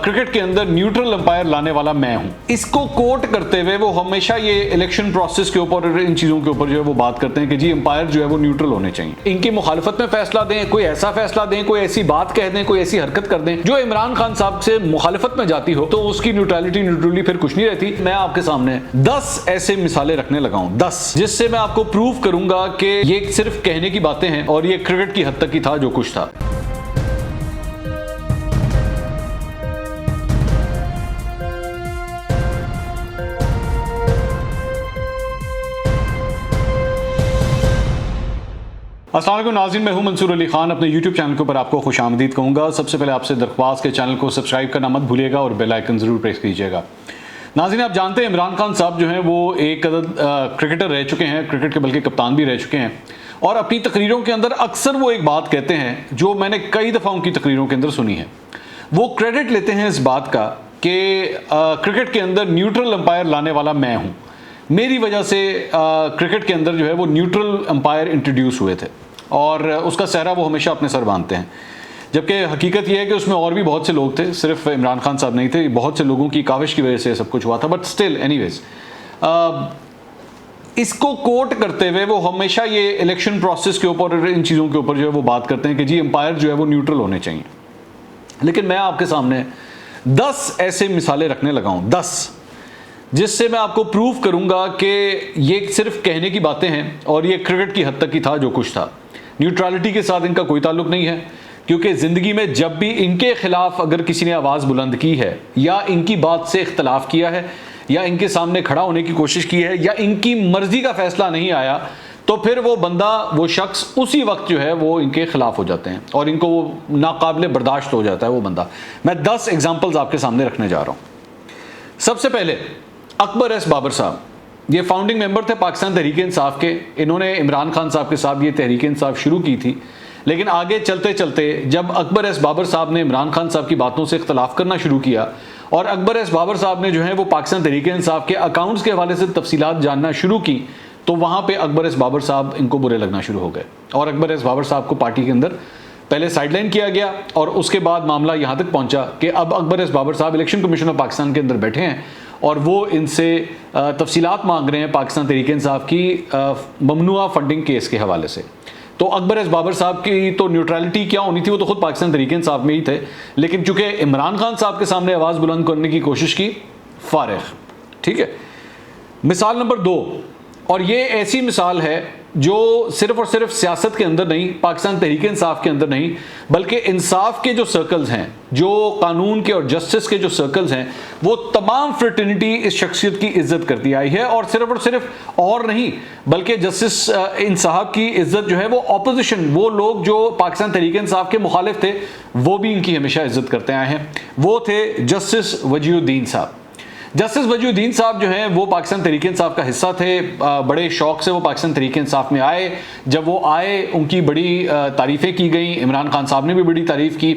Cricket के अंदर neutral umpire लाने वाला मैं हूं। इसको कोट करते हुए वो हमेशा ये इलेक्शन प्रोसेस के ऊपर और इन चीजों के ऊपर जो है वो बात करते हैं कि जी अंपायर जो है वो न्यूट्रल होने चाहिए। इनकी मुखालफत में फैसला दें, कोई ऐसा फैसला दें, कोई ऐसी बात कह दें, कोई ऐसी हरकत कर दें जो इमरान खान साहब से मुखालफत में जाती हो, तो उसकी न्यूट्रली फिर कुछ नहीं रहती। मैं आपके सामने 10 ऐसे मिसालें रखने लगा हूं, 10, जिससे मैं आपको प्रूव करूंगा कि ये सिर्फ कहने की बातें हैं और ये क्रिकेट की हद तक ही था जो कुछ था। अस्सलाम वालेकुम नाज़रीन, मैं हूं मंसूर अली खान। अपने YouTube चैनल के ऊपर आपको खुशामदीद कहूँगा। सबसे पहले आपसे दरख्वास्त के चैनल को सब्सक्राइब करना मत भूलिएगा और बेल आइकन ज़रूर प्रेस कीजिएगा। नाज़रीन, आप जानते हैं इमरान खान साहब जो हैं वो एक क्रिकेटर रह चुके हैं, क्रिकेट के बल्कि कप्तान भी रह चुके हैं, और अपनी तकरीरों के अंदर अक्सर वो एक बात कहते हैं जो मैंने कई दफ़ा उनकी तकरीरों के अंदर सुनी है। वो क्रेडिट लेते हैं इस बात का कि क्रिकेट के अंदर न्यूट्रल अंपायर लाने वाला मैं हूँ, मेरी वजह से क्रिकेट के अंदर जो है वो न्यूट्रल अंपायर इंट्रोड्यूस हुए थे, और उसका सहरा वो हमेशा अपने सर बांधते हैं। जबकि हकीकत यह है कि उसमें और भी बहुत से लोग थे, सिर्फ इमरान खान साहब नहीं थे, बहुत से लोगों की काविश की वजह से सब कुछ हुआ था। बट स्टिल एनीवेज, इसको कोट करते हुए वो हमेशा ये इलेक्शन प्रोसेस के ऊपर और इन चीज़ों के ऊपर जो है वो बात करते हैं कि जी अंपायर जो है वो न्यूट्रल होने चाहिए। लेकिन मैं आपके सामने 10 ऐसे मिसालें रखने लगा हूँ, 10, जिससे मैं आपको प्रूव करूंगा कि ये सिर्फ कहने की बातें हैं और ये क्रिकेट की हद तक ही था जो कुछ था। न्यूट्रलिटी के साथ इनका कोई ताल्लुक नहीं है, क्योंकि ज़िंदगी में जब भी इनके खिलाफ अगर किसी ने आवाज़ बुलंद की है, या इनकी बात से इख्तलाफ किया है, या इनके सामने खड़ा होने की कोशिश की है, या इनकी मर्जी का फैसला नहीं आया, तो फिर वो बंदा, वो शख्स उसी वक्त जो है वो इनके खिलाफ हो जाते हैं और इनको वो नाकाबिले बर्दाश्त हो जाता है वो बंदा। मैं 10 एग्जाम्पल्स आपके सामने रखने जा रहा हूँ। सबसे पहले अकबर एस बाबर साहब, ये फाउंडिंग मेंबर थे पाकिस्तान तहरीक इंसाफ के। इन्होंने इमरान खान साहब के साथ ये तहरीक इंसाफ शुरू की थी, लेकिन आगे चलते चलते जब अकबर एस बाबर साहब ने इमरान खान साहब की बातों से इख्तलाफ करना शुरू किया और अकबर एस बाबर साहब ने जो है वो पाकिस्तान तहरीक इंसाफ के अकाउंट्स के हवाले से तफसीलात जानना शुरू की, तो वहाँ पर अकबर एस बाबर साहब इनको बुरे लगना शुरू हो गए और अकबर एस बाबर साहब को पार्टी के अंदर पहले साइडलाइन किया गया। और उसके बाद मामला यहाँ तक पहुँचा कि अब अकबर एस बाबर साहब इलेक्शन कमीशन ऑफ पाकिस्तान के अंदर बैठे हैं और वो इनसे तफसीलात मांग रहे हैं पाकिस्तान तहरीक इंसाफ की ममनुआ फंडिंग केस के हवाले से। तो अकबर एस बाबर साहब की तो न्यूट्रलिटी क्या होनी थी, वो तो खुद पाकिस्तान तहरीक इंसाफ में ही थे, लेकिन चूंकि इमरान खान साहब के सामने आवाज़ बुलंद करने की कोशिश की, फारिग। ठीक है, मिसाल नंबर 2, और ये ऐसी मिसाल है जो सिर्फ और सिर्फ सियासत के अंदर नहीं, पाकिस्तान तहरीक इंसाफ के अंदर नहीं, बल्कि इंसाफ के जो सर्कल्स हैं, जो कानून के और जस्टिस के जो सर्कल्स हैं, वो तमाम फ्रेटर्निटी इस शख्सियत की इज्जत करती आई है। और सिर्फ और नहीं, बल्कि जस्टिस इन साहब की इज्जत जो है वो ऑपोजिशन, वो लोग जो पाकिस्तान तहरीक इंसाफ के मुखालिफ थे, वो भी इनकी हमेशा इज्जत करते आए हैं। वो थे जस्टिस वजीउद्दीन साहब। जस्टिस वजीउद्दीन साहब जो हैं वो पाकिस्तान तहरीक इंसाफ का हिस्सा थे। बड़े शौक से वो पाकिस्तान तहरीक इंसाफ में आए। जब वो आए उनकी बड़ी तारीफ़ें की गई, इमरान खान साहब ने भी बड़ी तारीफ़ की।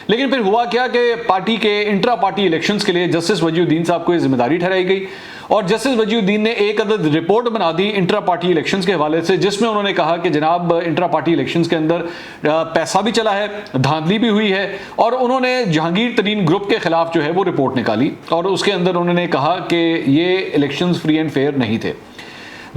लेकिन फिर हुआ क्या कि पार्टी के इंट्रा पार्टी इलेक्शंस के लिए जस्टिस वजीउद्दीन साहब को ये जिम्मेदारी ठहराई गई और जस्टिस वजीउद्दीन ने एक अदद रिपोर्ट बना दी इंट्रा पार्टी इलेक्शंस के हवाले से, जिसमें उन्होंने कहा कि जनाब इंट्रा पार्टी इलेक्शंस के अंदर पैसा भी चला है, धांधली भी हुई है। और उन्होंने जहांगीर तरीन ग्रुप के खिलाफ जो है वो रिपोर्ट निकाली और उसके अंदर उन्होंने कहा कि ये इलेक्शंस फ्री एंड फेयर नहीं थे।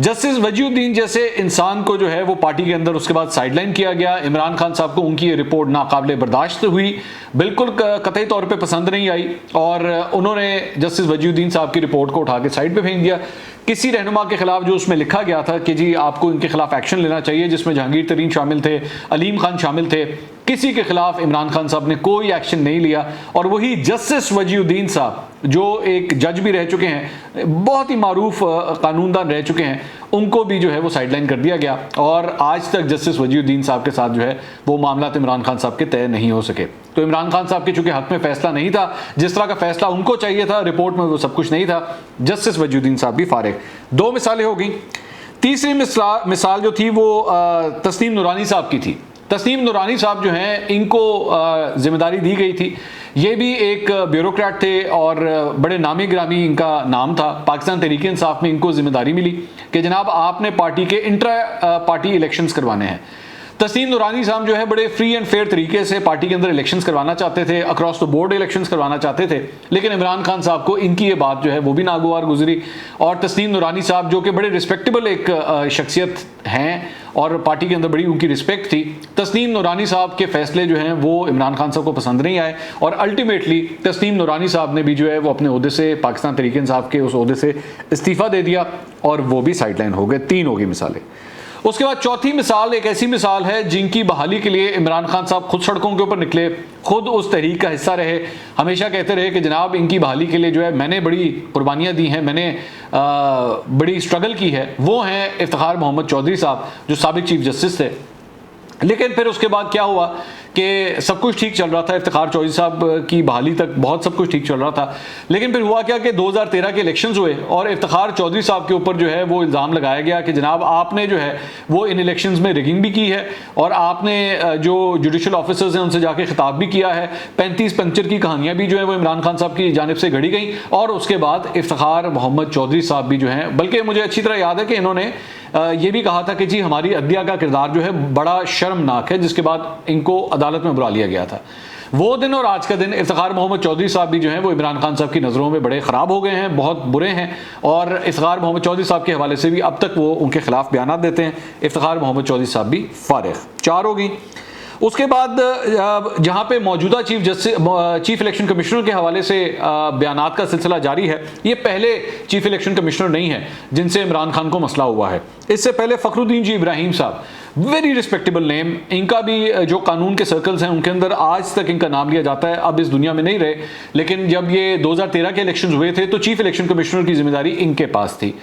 जस्टिस वजीउद्दीन जैसे इंसान को जो है वो पार्टी के अंदर उसके बाद साइडलाइन किया गया। इमरान खान साहब को उनकी ये रिपोर्ट नाकाबिले बर्दाश्त हुई, बिल्कुल कतई तौर पे पसंद नहीं आई और उन्होंने जस्टिस वजीउद्दीन साहब की रिपोर्ट को उठा के साइड पे फेंक दिया। किसी रहनुमा के खिलाफ जो उसमें लिखा गया था कि जी आपको इनके खिलाफ एक्शन लेना चाहिए, जिसमें जहांगीर तरीन शामिल थे, अलीम खान शामिल थे, किसी के खिलाफ इमरान खान साहब ने कोई एक्शन नहीं लिया। और वही जस्टिस वजीउद्दीन साहब जो एक जज भी रह चुके हैं, बहुत ही मारूफ कानूनदान रह चुके हैं, उनको भी जो है वो साइडलाइन कर दिया गया और आज तक जस्टिस वजीउद्दीन साहब के साथ जो है वो मामला इमरान खान साहब के तय नहीं हो सके। तो इमरान खान साहब के चूंकि हक में फैसला नहीं था, जिस तरह का फैसला उनको चाहिए था, रिपोर्ट में वो सब कुछ नहीं था। जस्टिस वजीउद्दीन साहब भी फारिग। 2 मिसालें हो गई। तीसरी मिसाल जो थी वो तस्नीम नूरानी साहब की थी। तस्नीम नूरानी साहब जो हैं इनको जिम्मेदारी दी गई थी। ये भी एक ब्यूरोक्रेट थे और बड़े नामी ग्रामी इनका नाम था। पाकिस्तान तहरीक इंसाफ में इनको जिम्मेदारी मिली कि जनाब आपने पार्टी के इंट्रा पार्टी इलेक्शंस करवाने हैं। तस्नीम नूरानी साहब जो है बड़े फ्री एंड फेयर तरीके से पार्टी के अंदर इलेक्शंस करवाना चाहते थे, अक्रॉस द बोर्ड इलेक्शंस करवाना चाहते थे, लेकिन इमरान खान साहब को इनकी ये बात जो है वो भी नागवार गुजरी। और तस्नीम नूरानी साहब जो कि बड़े रिस्पेक्टेबल एक शख्सियत हैं और पार्टी के अंदर बड़ी उनकी रिस्पेक्ट थी, तस्नीम नूरानी साहब के फैसले जो हैं वो इमरान खान साहब को पसंद नहीं आए और अल्टीमेटली तस्नीम नूरानी साहब ने भी जो है वो अपने ओहदे से, पाकिस्तान तहरीक इंसाफ के उस ओहदे से इस्तीफ़ा दे दिया और वो भी साइडलाइन हो गए। 3 होगी मिसालें। उसके बाद चौथी मिसाल एक ऐसी मिसाल है जिनकी बहाली के लिए इमरान खान साहब खुद सड़कों के ऊपर निकले, खुद उस तहरीक का हिस्सा रहे, हमेशा कहते रहे कि जनाब इनकी बहाली के लिए जो है मैंने बड़ी कुर्बानियाँ दी हैं, मैंने बड़ी स्ट्रगल की है। वो हैं इफ्तिखार मोहम्मद चौधरी साहब जो साबिक चीफ जस्टिस थे। लेकिन फिर उसके बाद क्या हुआ कि सब कुछ ठीक चल रहा था, इफ्तिखार चौधरी साहब की बहाली तक बहुत सब कुछ ठीक चल रहा था। लेकिन फिर हुआ क्या कि 2013 के इलेक्शंस हुए और इफ्तिखार चौधरी साहब के ऊपर जो है वो इल्ज़ाम लगाया गया कि जनाब आपने जो है वो इन इलेक्शंस में रिगिंग भी की है और आपने जो जुडिशल ऑफिसर्स हैं उनसे जाके खिताब भी किया है। 35 पंचर की कहानियाँ भी जो है वो इमरान खान साहब की जानिब से घड़ी गई और उसके बाद इफ्तिखार मोहम्मद चौधरी साहब भी जो हैं, बल्कि मुझे अच्छी तरह याद है कि इन्होंने ये भी कहा था कि जी हमारी अदलिया का किरदार जो है बड़ा शर्मनाक है, जिसके बाद इनको अदालत में बुला लिया गया था। वो दिन और आज का दिन इफ्तिखार मोहम्मद चौधरी साहब भी जो हैं वो इमरान खान साहब की नज़रों में बड़े ख़राब हो गए हैं, बहुत बुरे हैं और इफ्तिखार मोहम्मद चौधरी साहब के हवाले से भी अब तक वो उनके खिलाफ बयान देते हैं। इफ्तिखार मोहम्मद चौधरी साहब भी फारिग। 4 होगी। उसके बाद जहाँ पे मौजूदा चीफ इलेक्शन कमिश्नर के हवाले से बयानात का सिलसिला जारी है, ये पहले चीफ इलेक्शन कमिश्नर नहीं है जिनसे इमरान खान को मसला हुआ है। इससे पहले फखरुद्दीन जी इब्राहिम साहब, वेरी रिस्पेक्टेबल नेम, इनका भी जो कानून के सर्कल्स हैं उनके अंदर आज तक इनका नाम लिया जाता है। अब इस दुनिया में नहीं रहे, लेकिन जब ये 2013 के इलेक्शन हुए थे तो चीफ इलेक्शन कमिश्नर की जिम्मेदारी इनके पास थी।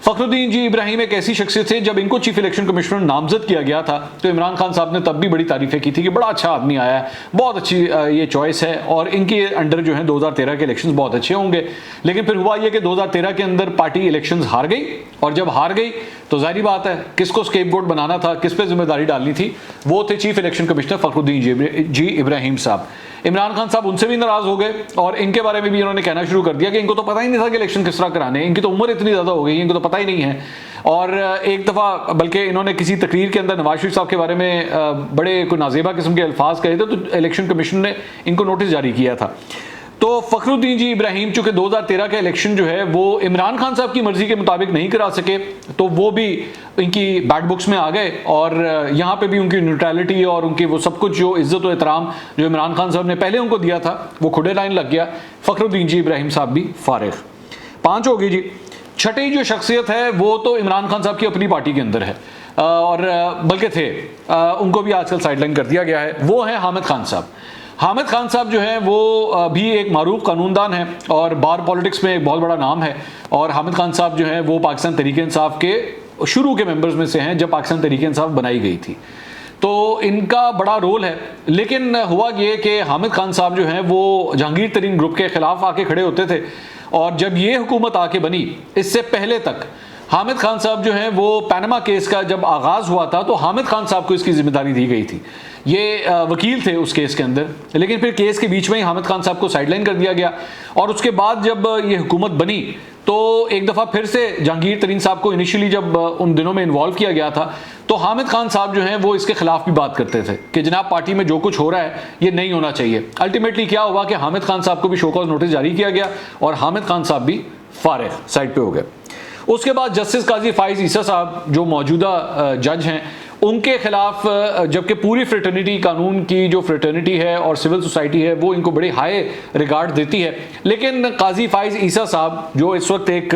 फखरुद्दीन जी इब्राहिम एक ऐसी शख्सियत थे, जब इनको चीफ इलेक्शन कमिश्नर नामजद किया गया था तो इमरान खान साहब ने तब भी बड़ी तारीफें की थी कि बड़ा अच्छा आदमी आया है, बहुत अच्छी ये चॉइस है और इनके अंडर जो है 2013 के इलेक्शंस बहुत अच्छे होंगे। लेकिन फिर हुआ ये कि 2013 के अंदर पार्टी इलेक्शंस हार गई और जब हार गई तो जाहिर बात है किसको स्केपगोट बनाना था, किस पे जिम्मेदारी डालनी थी, वो थे चीफ इलेक्शन कमिश्नर फखरुद्दीन जी इब्राहिम साहब। इमरान खान साहब उनसे भी नाराज हो गए और इनके बारे में भी उन्होंने कहना शुरू कर दिया कि इनको तो पता ही नहीं था कि इलेक्शन किस तरह कराने, इनकी तो उम्र इतनी ज़्यादा हो गई, इनको तो पता ही नहीं है। और एक दफ़ा बल्कि इन्होंने किसी तकरीर के अंदर नवाज शरीफ साहब के बारे में बड़े कोई नाजेबा किस्म के अल्फाज कहे थे तो इलेक्शन कमीशन ने इनको नोटिस जारी किया था। तो फखरुद्दीन जी इब्राहिम चूंकि 2013 का इलेक्शन जो है वो इमरान खान साहब की मर्जी के मुताबिक नहीं करा सके तो वो भी इनकी बैड बुक्स में आ गए और यहाँ पे भी उनकी न्यूट्रलिटी और उनकी वो सब कुछ जो इज्जत और एहतराम जो इमरान खान साहब ने पहले उनको दिया था वो खुदे लाइन लग गया। फखरुद्दीन जी इब्राहिम साहब भी फारिग। 5 होगी जी। छठी जो शख्सियत है वो तो इमरान खान साहब की अपनी पार्टी के अंदर है और बल्कि थे, उनको भी आजकल साइडलाइन कर दिया गया है, वो है हामिद खान साहब। हामिद खान साहब जो है वो भी एक मारूफ कानूनदान है और बार पॉलिटिक्स में एक बहुत बड़ा नाम है और हामिद खान साहब जो है वो पाकिस्तान तहरीक इंसाफ के शुरू के मेंबर्स में से हैं जब पाकिस्तान तहरीक इंसाफ बनाई गई थी, तो इनका बड़ा रोल है। लेकिन हुआ ये कि हामिद खान साहब जो हैं वो जहांगीर तरीन ग्रुप के खिलाफ आके खड़े होते थे और जब ये हुकूमत आके बनी इससे पहले तक हामिद खान साहब जो हैं वो पैनमा केस का जब आगाज़ हुआ था तो हामिद खान साहब को इसकी जिम्मेदारी दी गई थी। ये वकील थे उस केस के अंदर, लेकिन फिर केस के बीच में ही हामिद खान साहब को साइडलाइन कर दिया गया और उसके बाद जब ये हुकूमत बनी तो एक दफ़ा फिर से जहांगीर तरीन साहब को इनिशियली जब उन दिनों में इन्वॉल्व किया गया था तो हामिद खान साहब जो हैं वो इसके खिलाफ भी बात करते थे कि जनाब पार्टी में जो कुछ हो रहा है ये नहीं होना चाहिए। अल्टीमेटली क्या हुआ कि हामिद खान साहब को भी शो कॉज नोटिस जारी किया गया और हामिद खान साहब भी फारिग, साइड पे हो गए। उसके बाद जस्टिस काजी फाइज ईसा साहब जो मौजूदा जज हैं उनके खिलाफ, जबकि पूरी फ्रेटर्निटी कानून की जो फ्रेटर्निटी है और सिविल सोसाइटी है वो इनको बड़े हाई रिगार्ड देती है, लेकिन काजी फाइज ईसा साहब जो इस वक्त एक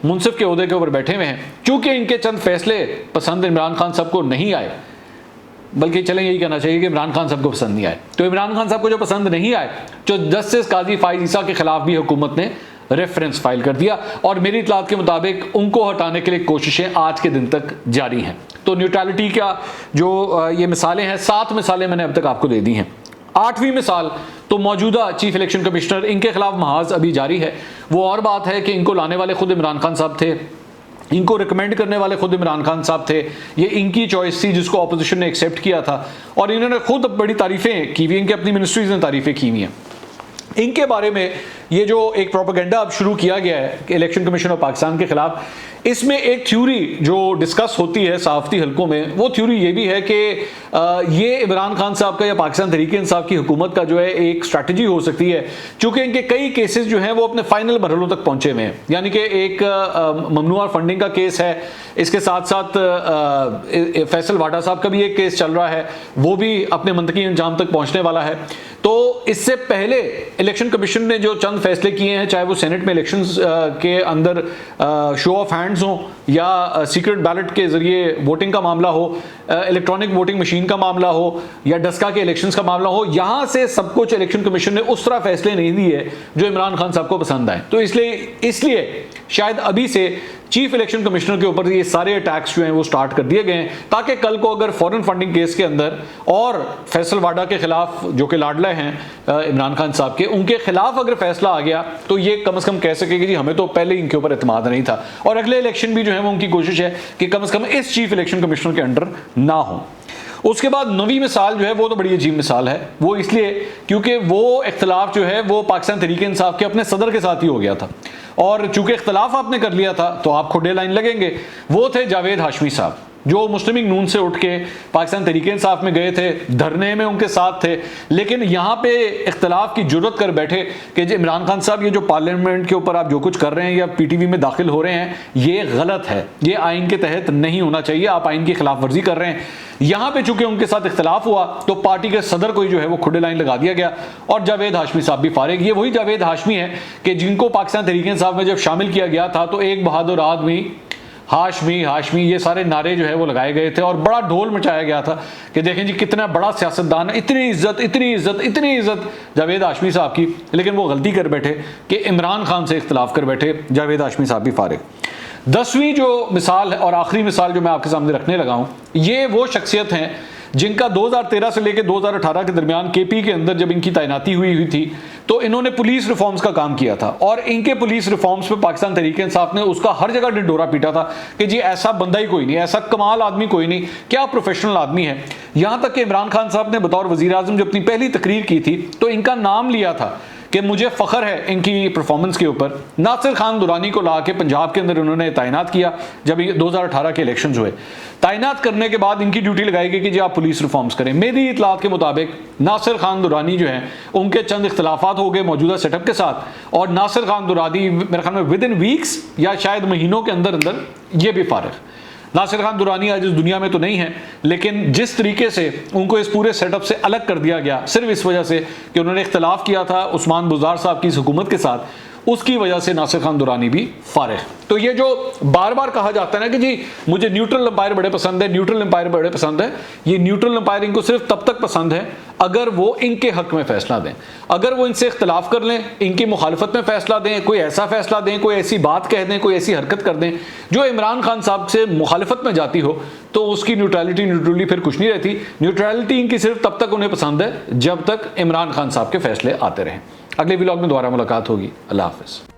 मुंसिफ के ओहदे के ऊपर बैठे हुए हैं, चूंकि इनके चंद फैसले पसंद इमरान खान साहब को नहीं आए, बल्कि चलें यही कहना चाहिए कि इमरान खान साहब को पसंद नहीं आए, तो इमरान खान साहब को जो पसंद नहीं आए तो जस्टिस काजी फाइज ईसा के खिलाफ भी हुकूमत ने रेफरेंस फाइल कर दिया और मेरी इतलात के मुताबिक उनको हटाने के लिए कोशिशें आज के दिन तक जारी हैं। तो न्यूट्रलिटी का जो ये मिसालें हैं, 7 मिसालें मैंने अब तक आपको दे दी हैं। 8वीं मिसाल तो मौजूदा चीफ इलेक्शन कमिश्नर, इनके खिलाफ महाज अभी जारी है। वो और बात है कि इनको लाने वाले खुद इमरान खान साहब थे, इनको रिकमेंड करने वाले खुद इमरान खान साहब थे, ये इनकी चॉइस थी जिसको अपोजिशन ने एक्सेप्ट किया था और इन्होंने खुद बड़ी तारीफें की हुई, इनके अपनी मिनिस्ट्रीज ने तारीफें की हुई हैं। इनके बारे में ये जो एक प्रोपेगेंडा अब शुरू किया गया है इलेक्शन कमीशन ऑफ पाकिस्तान के खिलाफ, इसमें एक थ्योरी जो डिस्कस होती है सहाफती हलकों में, वो थ्योरी ये भी है कि ये इमरान खान साहब का या पाकिस्तान तहरीक इंसाफ की हुकूमत का जो है एक स्ट्रैटेजी हो सकती है, क्योंकि इनके कई केसेस जो हैं वो अपने फाइनल मरहलों तक पहुंचे हुए हैं। यानी कि एक ममनुआ फंडिंग का केस है, इसके साथ साथ फैसल वाडा साहब का भी एक केस चल रहा है, वो भी अपने मंतकी अंजाम तक पहुंचने वाला है। तो इससे पहले इलेक्शन कमीशन ने जो चंद फैसले किए हैं, चाहे वो सेनेट में इलेक्शंस के अंदर शो ऑफ हैंड्स हो या सीक्रेट बैलेट के जरिए वोटिंग का मामला हो, इलेक्ट्रॉनिक वोटिंग मशीन का मामला हो या डस्का के इलेक्शंस का मामला हो, यहां से सब कुछ इलेक्शन कमीशन ने उस तरह फैसले नहीं दिए जो इमरान खान साहब को पसंद आए। तो इसलिए शायद अभी से चीफ इलेक्शन कमिश्नर के ऊपर ये सारे अटैक्स जो हैं वो स्टार्ट कर दिए गए हैं, ताकि कल को अगर फॉरेन फंडिंग केस के अंदर और फैसल वाडा के खिलाफ, जो कि लाडला हैं इमरान खान साहब के, उनके खिलाफ अगर फैसला आ गया तो ये कम से कम कह सके कि जी हमें तो पहले इनके ऊपर एतमाद नहीं था। और अगले इलेक्शन भी जो है वो उनकी कोशिश है कि कम से कम इस चीफ इलेक्शन कमिश्नर के अंडर ना हो। उसके बाद नवी मिसाल जो है वो तो बड़ी अजीब मिसाल है, वो इसलिए क्योंकि वो इख्तलाफ जो है वो पाकिस्तान तहरीक इंसाफ के अपने सदर के साथ ही हो गया था, और चूंकि इख्तलाफ आपने कर लिया था तो आप खुदे लाइन लगेंगे। वो थे जावेद हाशमी साहब, जो मुस्लिम लीग नून से उठ के पाकिस्तान तहरीक इंसाफ में गए थे, धरने में उनके साथ थे, लेकिन यहाँ पे इख्तलाफ की जुर्रत कर बैठे कि इमरान खान साहब ये जो पार्लियामेंट के ऊपर आप जो कुछ कर रहे हैं या पीटीवी में दाखिल हो रहे हैं ये गलत है, ये आइन के तहत नहीं होना चाहिए, आप आइन की खिलाफ वर्जी कर रहे हैं। यहाँ पे चूंकि उनके साथ इख्तलाफ हुआ तो पार्टी के सदर को जो है वो खुदे लाइन लगा दिया गया और जावेद हाशमी साहब भी फारिग। ये वही जावेद हाशमी है कि जिनको पाकिस्तान तहरीक इंसाफ में जब शामिल किया गया था तो एक बहादुर आदमी, हाशमी हाशमी, ये सारे नारे जो है वो लगाए गए थे और बड़ा ढोल मचाया गया था कि देखें जी कितना बड़ा सियासतदान है, इतनी इज्जत इतनी इज्जत इतनी इज्जत जावेद हाशमी साहब की। लेकिन वो गलती कर बैठे कि इमरान खान से इख्तलाफ कर बैठे, जावेद हाशमी साहब भी फारिग। 10वीं जो मिसाल है और आखिरी मिसाल जो मैं आपके सामने रखने लगा हूं, ये वो शख्सियत हैं जिनका 2013 से लेकर 2018 के दरमियान केपी के अंदर जब इनकी तैनाती हुई थी तो इन्होंने पुलिस रिफॉर्म्स का काम किया था और इनके पुलिस रिफॉर्म्स पे पाकिस्तान तहरीक इंसाफ ने उसका हर जगह ढिंढोरा पीटा था कि जी ऐसा बंदा ही कोई नहीं, ऐसा कमाल आदमी कोई नहीं, क्या प्रोफेशनल आदमी है। यहां तक कि इमरान खान साहब ने बतौर वजीर आजम जब अपनी पहली तकरीर की थी तो इनका नाम लिया था कि मुझे फ़ख्र है इनकी परफॉर्मेंस के ऊपर। नासिर खान दुरानी को ला के पंजाब के अंदर उन्होंने तैनात किया जब 2018 के इलेक्शन हुए। तैनात करने के बाद इनकी ड्यूटी लगाई गई कि जी आप पुलिस रिफॉर्म्स करें। मेरी इतलात के मुताबिक नासिर खान दुरानी जो हैं उनके चंद इख्तलाफात हो गए मौजूदा सेटअप के साथ और नासिर खान दुरानी मेरे ख्याल में विद इन वीक्स या शायद महीनों के अंदर अंदर ये भी फारिग। नासिर खान दुरानी आज इस दुनिया में तो नहीं है, लेकिन जिस तरीके से उनको इस पूरे सेटअप से अलग कर दिया गया सिर्फ इस वजह से कि उन्होंने इख्तलाफ किया था उस्मान बुज़दार साहब की इस हुकूमत के साथ, उसकी वजह से नासिर खान दुरानी भी फारिग। तो ये जो बार बार कहा जाता है ना कि जी मुझे न्यूट्रल एम्पायर बड़े पसंद है, न्यूट्रल एम्पायर बड़े पसंद है, ये न्यूट्रल एम्पायर इनको सिर्फ तब तक पसंद है अगर वो इनके हक में फैसला दें, अगर वो इनसे इख्तलाफ कर लें, इनकी मुखालफत में फैसला दें, कोई ऐसा फैसला दें, कोई ऐसी बात कह दें, कोई ऐसी हरकत कर दें जो इमरान खान साहब से मुखालफत में जाती हो, तो उसकी न्यूट्रली फिर कुछ नहीं रहती। न्यूट्रलिटी इनकी सिर्फ तब तक उन्हें पसंद है जब तक इमरान खान साहब के फैसले आते रहें। अगले व्लॉग में दोबारा मुलाकात होगी। अल्लाह हाफिज़।